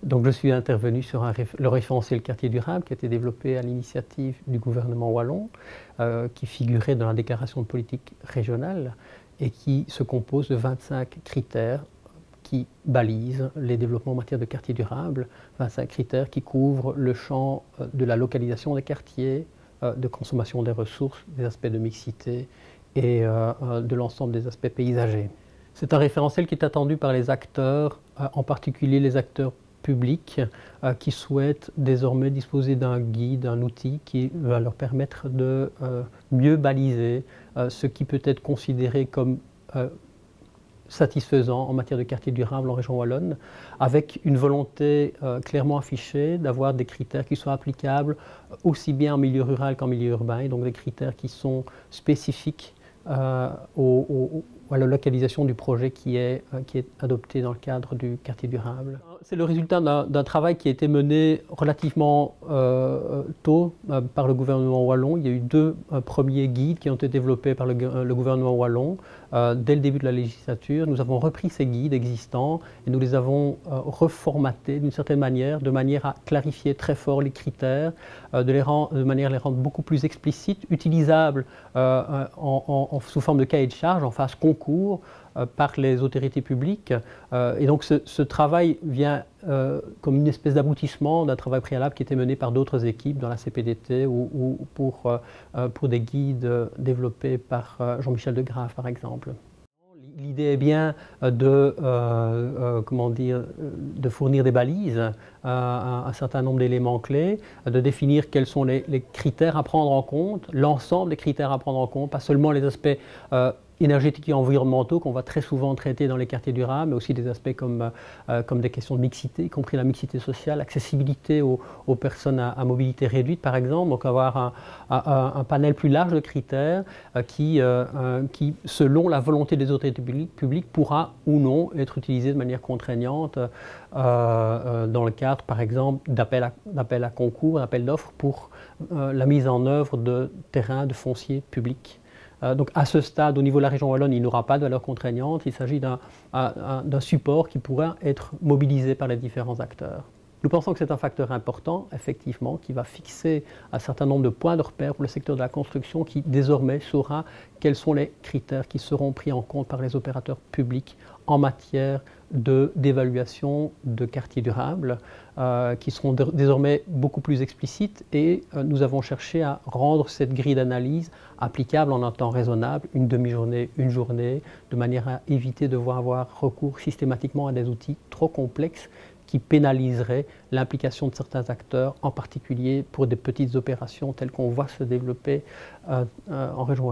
Donc je suis intervenu sur le référentiel quartier durable qui a été développé à l'initiative du gouvernement wallon, qui figurait dans la déclaration de politique régionale et qui se compose de 25 critères qui balisent les développements en matière de quartier durable, 25 critères qui couvrent le champ de la localisation des quartiers, de consommation des ressources, des aspects de mixité et de l'ensemble des aspects paysagers. C'est un référentiel qui est attendu par les acteurs, en particulier les acteurs publics qui souhaitent désormais disposer d'un guide, d'un outil qui va leur permettre de mieux baliser ce qui peut être considéré comme satisfaisant en matière de quartier durable en région wallonne, avec une volonté clairement affichée d'avoir des critères qui soient applicables aussi bien en milieu rural qu'en milieu urbain, et donc des critères qui sont spécifiques à la localisation du projet qui est adopté dans le cadre du quartier durable. C'est le résultat d'un travail qui a été mené relativement tôt par le gouvernement wallon. Il y a eu deux premiers guides qui ont été développés par le gouvernement wallon dès le début de la législature. Nous avons repris ces guides existants et nous les avons reformatés d'une certaine manière, de manière à clarifier très fort les critères, de manière à les rendre beaucoup plus explicites, utilisables sous forme de cahier de charge, en phase concours, par les autorités publiques. Et donc ce travail vient comme une espèce d'aboutissement d'un travail préalable qui était mené par d'autres équipes dans la CPDT ou pour des guides développés par Jean-Michel Degrave par exemple. L'idée est bien de fournir des balises, un certain nombre d'éléments clés, de définir quels sont les critères à prendre en compte, l'ensemble des critères à prendre en compte, pas seulement les aspects énergétiques et environnementaux qu'on va très souvent traiter dans les quartiers durables, mais aussi des aspects comme des questions de mixité, y compris la mixité sociale, accessibilité aux personnes à mobilité réduite par exemple, donc avoir un panel plus large de critères qui, selon la volonté des autorités publiques, pourra ou non être utilisé de manière contraignante dans le cadre par exemple d'appel à concours, d'appel d'offres pour la mise en œuvre de terrains de foncier public. Donc à ce stade, au niveau de la région wallonne, il n'aura pas de valeur contraignante, il s'agit d'un support qui pourra être mobilisé par les différents acteurs. Nous pensons que c'est un facteur important, effectivement, qui va fixer un certain nombre de points de repère pour le secteur de la construction qui désormais saura quels sont les critères qui seront pris en compte par les opérateurs publics en matière d'évaluation de quartiers durables, qui seront désormais beaucoup plus explicites, et nous avons cherché à rendre cette grille d'analyse applicable en un temps raisonnable, une demi-journée, une journée, de manière à éviter de devoir avoir recours systématiquement à des outils trop complexes qui pénaliseraient l'implication de certains acteurs, en particulier pour des petites opérations telles qu'on voit se développer en région wallonne.